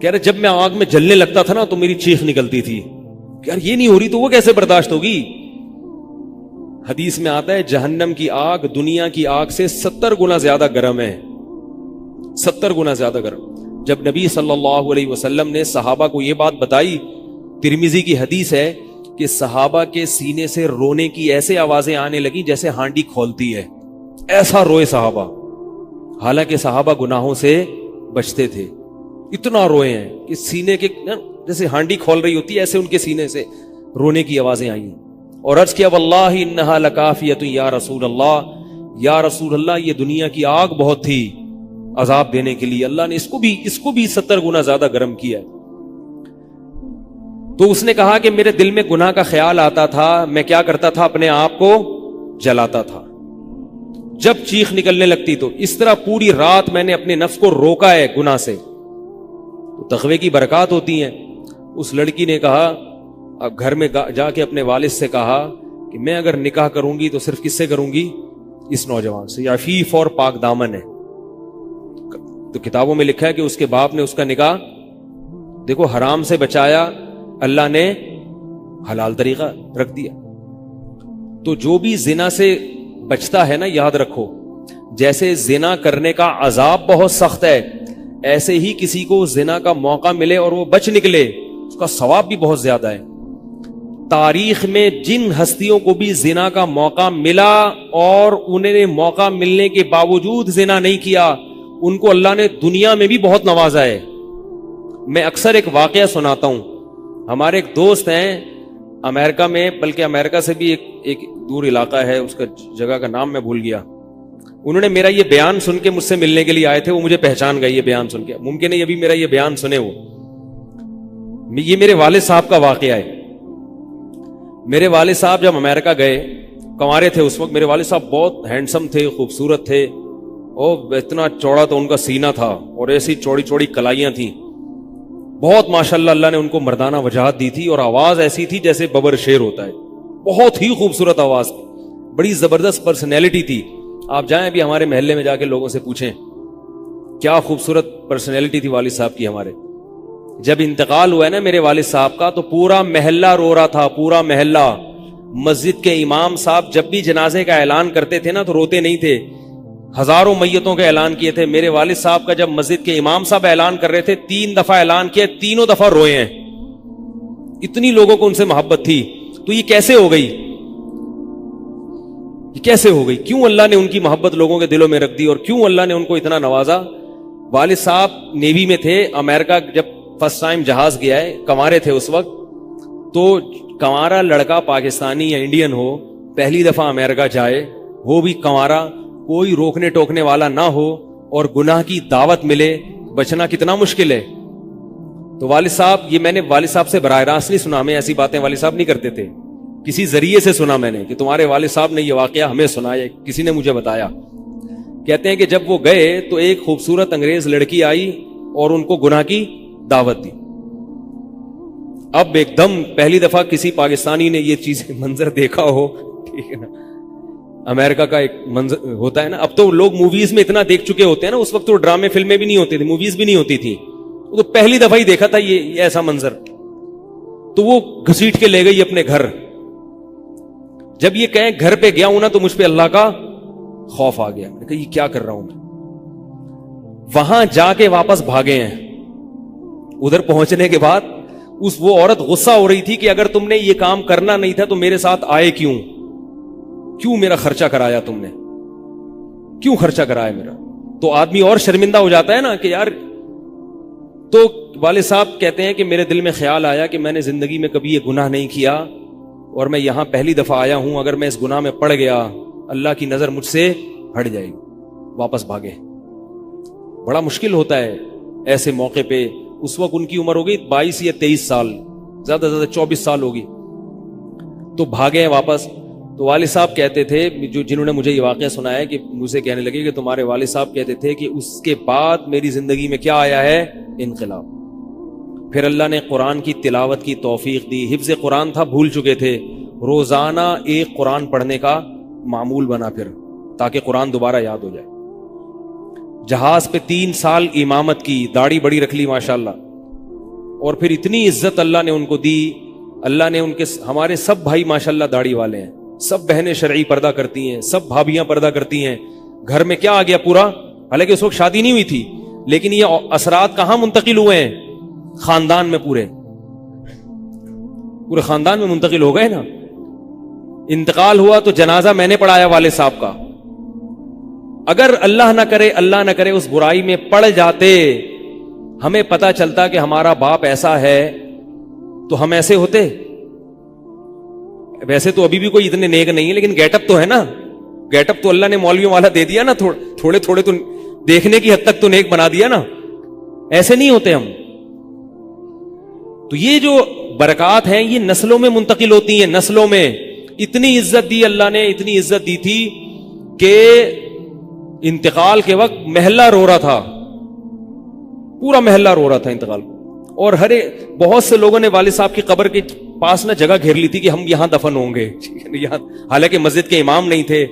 کہہ رہے جب میں آگ میں جلنے لگتا تھا نا تو میری چیخ نکلتی تھی کہ یار یہ نہیں ہو رہی تو وہ کیسے برداشت ہوگی. حدیث میں آتا ہے جہنم کی آگ دنیا کی آگ سے 70 گنا زیادہ گرم ہے, 70 گنا زیادہ گرم. جب نبی صلی اللہ علیہ وسلم نے صحابہ کو یہ بات بتائی, ترمذی کی حدیث ہے کہ صحابہ کے سینے سے رونے کی ایسے آوازیں آنے لگی جیسے ہانڈی کھولتی ہے, ایسا روئے صحابہ. حالانکہ صحابہ گناہوں سے بچتے تھے, اتنا روئے ہیں کہ سینے کے جیسے ہانڈی کھول رہی ہوتی ہے ایسے ان کے سینے سے رونے کی آوازیں آئی ہیں. اور عرض کیا واللہ انہا لکافیۃ یا رسول اللہ, یا رسول اللہ یہ دنیا کی آگ بہت تھی عذاب دینے کے لیے, اللہ نے اس کو بھی 70 گنا زیادہ گرم کیا ہے. تو اس نے کہا کہ میرے دل میں گناہ کا خیال آتا تھا, میں کیا کرتا تھا, اپنے آپ کو جلاتا تھا جب چیخ نکلنے لگتی. تو اس طرح پوری رات میں نے اپنے نفس کو روکا ہے گناہ سے. تو تقوی کی برکات ہوتی ہیں. اس لڑکی نے کہا, اب گھر میں جا کے اپنے والد سے کہا کہ میں اگر نکاح کروں گی تو صرف کس سے کروں گی, اس نوجوان سے, یا عفیف اور پاک دامن ہے. تو کتابوں میں لکھا ہے کہ اس کے باپ نے اس کا نکاح دیکھو حرام سے بچایا, اللہ نے حلال طریقہ رکھ دیا. تو جو بھی زنا سے بچتا ہے نا, یاد رکھو جیسے زنا کرنے کا عذاب بہت سخت ہے, ایسے ہی کسی کو زنا کا موقع ملے اور وہ بچ نکلے اس کا ثواب بھی بہت زیادہ ہے. تاریخ میں جن ہستیوں کو بھی زنا کا موقع ملا اور انہیں نے موقع ملنے کے باوجود زنا نہیں کیا, ان کو اللہ نے دنیا میں بھی بہت نوازا ہے. میں اکثر ایک واقعہ سناتا ہوں. ہمارے ایک دوست ہیں امریکہ میں, بلکہ امریکہ سے بھی ایک دور علاقہ ہے, اس کا جگہ کا نام میں بھول گیا. انہوں نے میرا یہ بیان سن کے مجھ سے ملنے کے لیے آئے تھے, وہ مجھے پہچان گئے یہ بیان سن کے. ممکن ہے یہ بھی میرا یہ بیان سنے. یہ میرے والد صاحب کا واقعہ ہے. میرے والد صاحب جب امریکہ گئے, کنوارے تھے اس وقت, میرے والد صاحب بہت ہینڈسم تھے, خوبصورت تھے, اور اتنا چوڑا تو ان کا سینہ تھا اور ایسی چوڑی چوڑی کلائیاں تھیں. بہت ماشاءاللہ اللہ نے ان کو مردانہ وجاہت دی تھی, اور آواز ایسی تھی جیسے ببر شیر ہوتا ہے, بہت ہی خوبصورت آواز, بڑی زبردست پرسنالٹی تھی. آپ جائیں ابھی ہمارے محلے میں جا کے لوگوں سے پوچھیں کیا خوبصورت پرسنالٹی تھی والد صاحب کی ہمارے. جب انتقال ہوا ہے نا میرے والد صاحب کا, تو پورا محلہ رو رہا تھا, پورا محلہ. مسجد کے امام صاحب جب بھی جنازے کا اعلان کرتے تھے نا تو روتے نہیں تھے, ہزاروں میتوں کا اعلان کیے تھے. میرے والد صاحب کا جب مسجد کے امام صاحب اعلان کر رہے تھے 3 دفعہ اعلان کیا, تینوں دفعہ روئے ہیں. اتنی لوگوں کو ان سے محبت تھی. تو یہ کیسے ہو گئی, یہ کیسے ہو گئی؟ کیوں اللہ نے ان کی محبت لوگوں کے دلوں میں رکھ دی, اور کیوں اللہ نے ان کو اتنا نوازا. والد صاحب نیوی میں تھے, امریکہ جب فرسٹ ٹائم جہاز گیا ہے, کنوارے تھے اس وقت. تو کنوارا لڑکا پاکستانی یا انڈین ہو, پہلی دفعہ امریکہ جائے, وہ بھی کنوارا, کوئی روکنے ٹوکنے والا نہ ہو, اور گناہ کی دعوت ملے, بچنا کتنا مشکل ہے. تو والد صاحب, یہ میں نے والد صاحب سے براہ راست نہیں سنا, ہمیں ایسی باتیں والد صاحب نہیں کرتے تھے, کسی ذریعے سے سنا میں نے کہ تمہارے والد صاحب نے یہ واقعہ ہمیں سنایا, کسی نے مجھے بتایا. کہتے ہیں کہ جب وہ گئے تو ایک خوبصورت انگریز لڑکی آئی اور ان کو گناہ کی دعوت دی. اب ایک دم پہلی دفعہ کسی پاکستانی نے یہ چیز منظر دیکھا ہو, ٹھیک ہے نا, امریکہ کا ایک منظر ہوتا ہے نا. اب تو لوگ موویز میں اتنا دیکھ چکے ہوتے ہیں نا, اس وقت تو ڈرامے فلمیں بھی نہیں ہوتی تھی, موویز بھی نہیں ہوتی تھی, وہ تو پہلی دفعہ ہی دیکھا تھا یہ ایسا منظر. تو وہ گھسیٹ کے لے گئی اپنے گھر. جب یہ کہیں گھر پہ گیا ہوں نا تو مجھ پہ اللہ کا خوف آ گیا. میں کہا یہ کیا کر رہا ہوں میں. وہاں جا کے واپس بھاگے ہیں. ادھر پہنچنے کے بعد وہ عورت غصہ ہو رہی تھی کہ اگر تم نے یہ کام کرنا نہیں تھا تو میرے ساتھ آئے کیوں میرا خرچہ کرایا, تم نے کیوں خرچہ کرایا میرا. تو آدمی اور شرمندہ ہو جاتا ہے نا کہ یار. تو والد صاحب کہتے ہیں کہ میرے دل میں خیال آیا کہ میں نے زندگی میں کبھی یہ گناہ نہیں کیا, اور میں یہاں پہلی دفعہ آیا ہوں, اگر میں اس گناہ میں پڑ گیا اللہ کی نظر مجھ سے ہٹ جائے گی. واپس بھاگے. بڑا مشکل ہوتا ہے ایسے موقع پہ. اس وقت ان کی عمر ہوگی 22 یا 23 سال, زیادہ سے زیادہ 24 سال ہوگی. تو بھاگے ہیں واپس. تو والد صاحب کہتے تھے, جنہوں نے مجھے یہ واقعہ سنایا, کہ مجھے کہنے لگے کہ تمہارے والد صاحب کہتے تھے کہ اس کے بعد میری زندگی میں کیا آیا ہے, انقلاب. پھر اللہ نے قرآن کی تلاوت کی توفیق دی. حفظ قرآن تھا, بھول چکے تھے. روزانہ ایک قرآن پڑھنے کا معمول بنا پھر, تاکہ قرآن دوبارہ یاد ہو جائے. جہاز پہ 3 سال امامت کی, داڑھی بڑی رکھ لی ماشاءاللہ, اور پھر اتنی عزت اللہ نے ان کو دی. اللہ نے ان کے, ہمارے سب بھائی ماشاءاللہ داڑھی والے ہیں, سب بہنیں شرعی پردہ کرتی ہیں, سب بھابیاں پردہ کرتی ہیں. گھر میں کیا آ گیا پورا, حالانکہ اس وقت شادی نہیں ہوئی تھی, لیکن یہ اثرات کہاں منتقل ہوئے ہیں؟ خاندان میں, پورے خاندان میں منتقل ہو گئے نا. انتقال ہوا تو جنازہ میں نے پڑھایا والد صاحب کا. اگر اللہ نہ کرے اس برائی میں پڑ جاتے, ہمیں پتا چلتا کہ ہمارا باپ ایسا ہے, تو ہم ایسے ہوتے. ویسے تو ابھی بھی کوئی اتنے نیک نہیں ہے, لیکن گیٹ اپ تو ہے نا. گیٹ اپ تو اللہ نے مولویوں والا دے دیا نا, تھوڑے تھوڑے تو دیکھنے کی حد تک تو نیک بنا دیا نا. ایسے نہیں ہوتے ہم. تو یہ جو برکات ہیں یہ نسلوں میں منتقل ہوتی ہیں. نسلوں میں اتنی عزت دی اللہ نے, اتنی عزت دی تھی کہ انتقال کے وقت محلہ رو رہا تھا, پورا محلہ رو رہا تھا انتقال. اور بہت سے لوگوں نے والد صاحب کی قبر کے پاس نہ جگہ گھیر لی تھی کہ ہم یہاں دفن ہوں گے. حالانکہ مسجد کے امام نہیں تھے,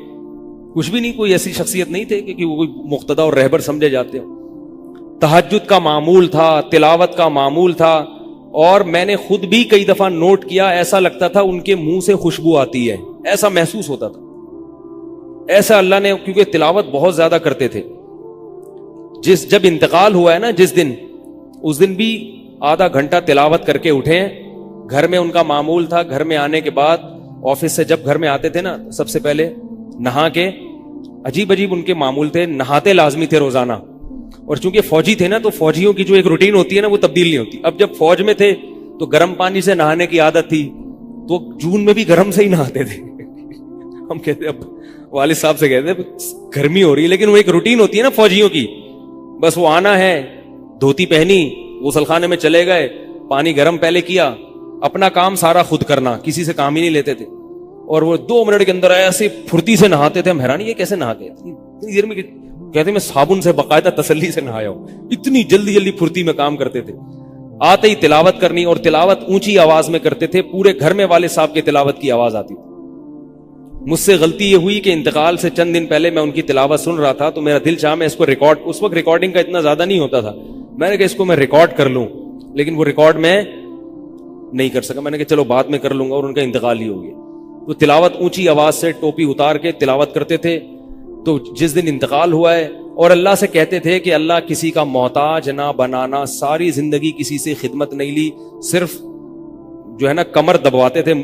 کچھ بھی نہیں, کوئی ایسی شخصیت نہیں تھے کہ وہ کوئی مقتدی اور رہبر سمجھے جاتے ہو. تہجد کا معمول تھا, تلاوت کا معمول تھا. اور میں نے خود بھی کئی دفعہ نوٹ کیا, ایسا لگتا تھا ان کے منہ سے خوشبو آتی ہے, ایسا محسوس ہوتا تھا. ایسا اللہ نے, کیونکہ تلاوت بہت زیادہ کرتے تھے. جب انتقال ہوا ہے نا جس دن, اس دن بھی آدھا گھنٹہ تلاوت کر کے اٹھے. گھر میں ان کا معمول تھا, گھر میں آنے کے بعد آفس سے جب گھر میں آتے تھے نا, سب سے پہلے نہا کے, عجیب ان کے معمول تھے, نہاتے لازمی تھے روزانہ. اور چونکہ فوجی تھے نا, تو فوجیوں کی جو ایک روٹین ہوتی ہے نا, وہ تبدیل نہیں ہوتی. اب جب فوج میں تھے تو گرم پانی سے نہانے کی عادت تھی, تو جون میں بھی گرم سے ہی نہاتے تھے. ہم کہتے, اب والد صاحب سے کہتے گرمی ہو رہی ہے, لیکن وہ ایک روٹین ہوتی ہے نا فوجیوں کی. بس وہ آنا ہے, دھوتی پہنی, غسل خانے میں چلے گئے, پانی گرم پہلے کیا, اپنا کام سارا خود کرنا, کسی سے کام ہی نہیں لیتے تھے. اور وہ 2 منٹ کے اندر ایسے پھرتی سے نہاتے تھے. ہم حیران, یہ کیسے نہاتے ہیں اتنی دیر میں؟ کہتے میں صابن سے باقاعدہ تسلی سے نہایا ہوں. اتنی جلدی پھرتی میں کام کرتے تھے. آتے ہی تلاوت کرنی, اور تلاوت اونچی آواز میں کرتے تھے. پورے گھر میں والد صاحب کے تلاوت کی آواز آتی تھی. مجھ سے غلطی یہ ہوئی کہ انتقال سے چند دن پہلے میں ان کی تلاوت سن رہا تھا, تو میرا دل چاہا میں اس کو ریکارڈ, اس وقت ریکارڈنگ کا اتنا زیادہ نہیں ہوتا تھا, میں نے کہا اس کو میں ریکارڈ کر لوں, لیکن وہ ریکارڈ میں نہیں کر سکا. میں نے کہا چلو بعد میں کر لوں گا, اور ان کا انتقال ہی ہو گیا. تو تلاوت اونچی آواز سے ٹوپی اتار کے تلاوت کرتے تھے. تو جس دن انتقال ہوا ہے, اور اللہ سے کہتے تھے کہ اللہ کسی کا محتاج نہ بنانا, ساری زندگی کسی سے خدمت نہیں لی, صرف جو ہے نا کمر دبواتے تھے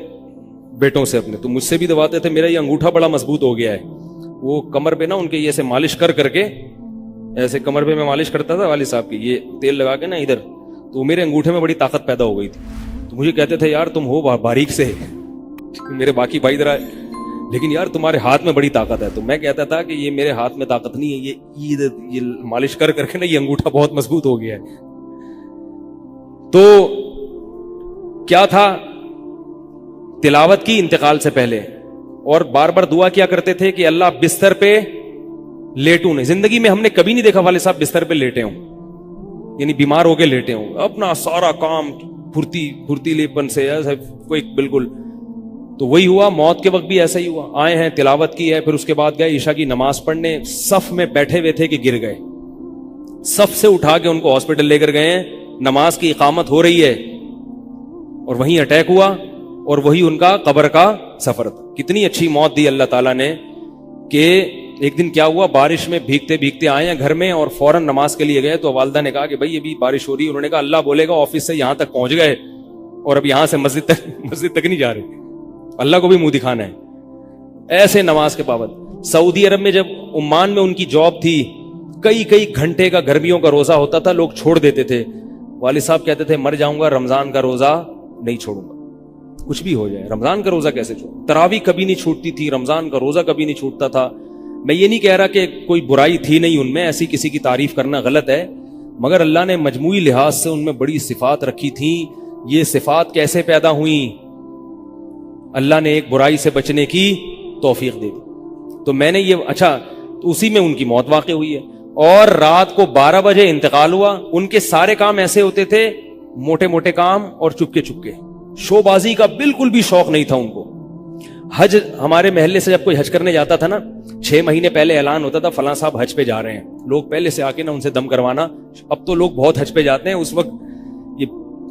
بیٹوں سے اپنے. تو مجھ سے بھی دباتے تھے, میرا یہ انگوٹھا بڑا مضبوط ہو گیا ہے. وہ کمر پہ نا ان کے یہ ایسے مالش کر کے, ایسے کمر پہ میں مالش کرتا تھا والد صاحب کی, یہ تیل لگا کے نا ادھر, تو میرے انگوٹھے میں بڑی طاقت پیدا ہو گئی تھی. تو مجھے کہتے تھے یار تم ہو باریک سے, میرے باقی بھائی ذرا, لیکن یار تمہارے ہاتھ میں بڑی طاقت ہے. تو میں کہتا تھا کہ یہ میرے ہاتھ میں طاقت نہیں ہے, یہ مالش کر کے نا یہ انگوٹھا بہت مضبوط ہو گیا ہے. تو کیا تھا, تلاوت کی انتقال سے پہلے, اور بار بار دعا کیا کرتے تھے کہ اللہ بستر پہ لیٹوں نہیں. زندگی میں ہم نے کبھی نہیں دیکھا والد صاحب بستر پہ لیٹے ہوں, یعنی بیمار ہو کے لیٹے ہوں. اپنا سارا کام پھرتیلے پن سے کوئی بالکل. تو وہی ہوا, موت کے وقت بھی ایسا ہی ہوا. آئے ہیں, تلاوت کی ہے, پھر اس کے بعد گئے عشاء کی نماز پڑھنے. صف میں بیٹھے ہوئے تھے کہ گر گئے, صف سے اٹھا کے ان کو ہاسپٹل لے کر گئے ہیں. نماز کی اقامت ہو رہی ہے, اور وہیں اٹیک ہوا, اور وہی ان کا قبر کا سفر تھا. کتنی اچھی موت دی اللہ تعالیٰ نے, کہ ایک دن کیا ہوا, بارش میں بھیگتے بھیگتے آئے ہیں گھر میں, اور فوراً نماز کے لیے گئے. تو والدہ نے کہا کہ بھائی ابھی بارش ہو رہی ہے. انہوں نے کہا اللہ بولے گا آفس سے یہاں تک پہنچ گئے, اور اب یہاں سے مسجد تک نہیں جا رہے, اللہ کو بھی منہ دکھانا ہے. ایسے نماز کے پابند. سعودی عرب میں جب عمان میں ان کی جاب تھی, کئی گھنٹے کا گرمیوں کا روزہ ہوتا تھا, لوگ چھوڑ دیتے تھے. والد صاحب کہتے تھے مر جاؤں گا, رمضان کا روزہ نہیں چھوڑوں گا, کچھ بھی ہو جائے رمضان کا روزہ کیسے چھوڑوں. تراویح کبھی نہیں چھوٹتی تھی, رمضان کا روزہ کبھی نہیں چھوٹتا تھا. میں یہ نہیں کہہ رہا کہ کوئی برائی تھی نہیں ان میں, ایسی کسی کی تعریف کرنا غلط ہے, مگر اللہ نے مجموعی لحاظ سے ان میں بڑی صفات رکھی تھیں. یہ صفات کیسے پیدا ہوئیں؟ اللہ نے ایک برائی سے بچنے کی توفیق دے دی. تو میں نے یہ تو اسی میں ان کی موت واقع ہوئی ہے. اور رات کو 12 بجے انتقال ہوا. ان کے سارے کام ایسے ہوتے تھے, موٹے موٹے کام, اور چپکے شو بازی کا بالکل بھی شوق نہیں تھا ان کو. حج, ہمارے محلے سے جب کوئی حج کرنے جاتا تھا نا, 6 مہینے پہلے اعلان ہوتا تھا فلاں صاحب حج پہ جا رہے ہیں. لوگ پہلے سے آ کے نا ان سے دم کروانا. اب تو لوگ بہت حج پہ جاتے ہیں, اس وقت یہ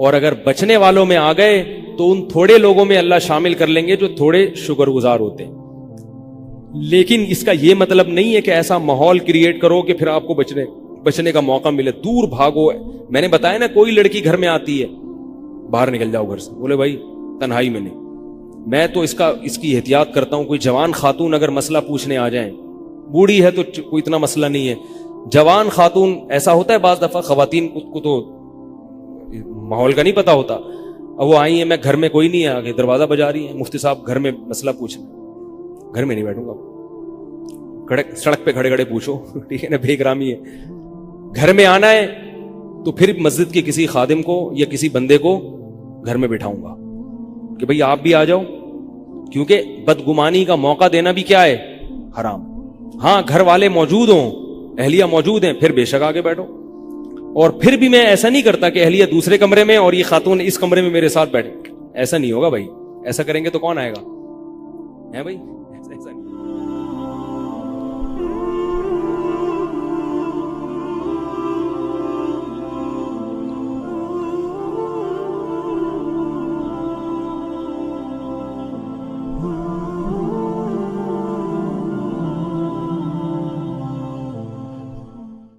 اور اگر بچنے والوں میں آ گئے تو ان تھوڑے لوگوں میں اللہ شامل کر لیں گے جو تھوڑے شکر گزار ہوتے ہیں. لیکن اس کا یہ مطلب نہیں ہے کہ ایسا ماحول کریٹ کرو کہ پھر آپ کو بچنے کا موقع ملے. دور بھاگو. میں نے بتایا نا, کوئی لڑکی گھر میں آتی ہے, باہر نکل جاؤ گھر سے, بولے بھائی تنہائی میں نہیں. میں تو اس کی احتیاط کرتا ہوں. کوئی جوان خاتون اگر مسئلہ پوچھنے آ جائیں, بوڑھی ہے تو کوئی اتنا مسئلہ نہیں ہے, جوان خاتون, ایسا ہوتا ہے بعض دفعہ خواتین کو تو ماحول کا نہیں پتا ہوتا, اب وہ آئی ہیں, میں گھر میں کوئی نہیں ہے, آگے دروازہ بجا رہی ہیں, مفتی صاحب گھر میں مسئلہ پوچھنا. گھر میں نہیں بیٹھوں گا, سڑک پہ کھڑے کھڑے پوچھو, ٹھیک ہے نا, بے احترامی ہے. گھر میں آنا ہے تو پھر مسجد کے کسی خادم کو یا کسی بندے کو گھر میں بٹھاؤں گا کہ بھئی آپ بھی آ جاؤ, کیونکہ بدگمانی کا موقع دینا بھی کیا ہے, حرام. ہاں گھر والے موجود ہوں, اہلیہ موجود ہیں, پھر بے شک آگے بیٹھو. اور پھر بھی میں ایسا نہیں کرتا کہ اہلیہ دوسرے کمرے میں اور یہ خاتون اس کمرے میں میرے ساتھ بیٹھے. ایسا نہیں ہوگا بھائی, ایسا کریں گے تو کون آئے گا, ہے بھائی, ایسا نہیں.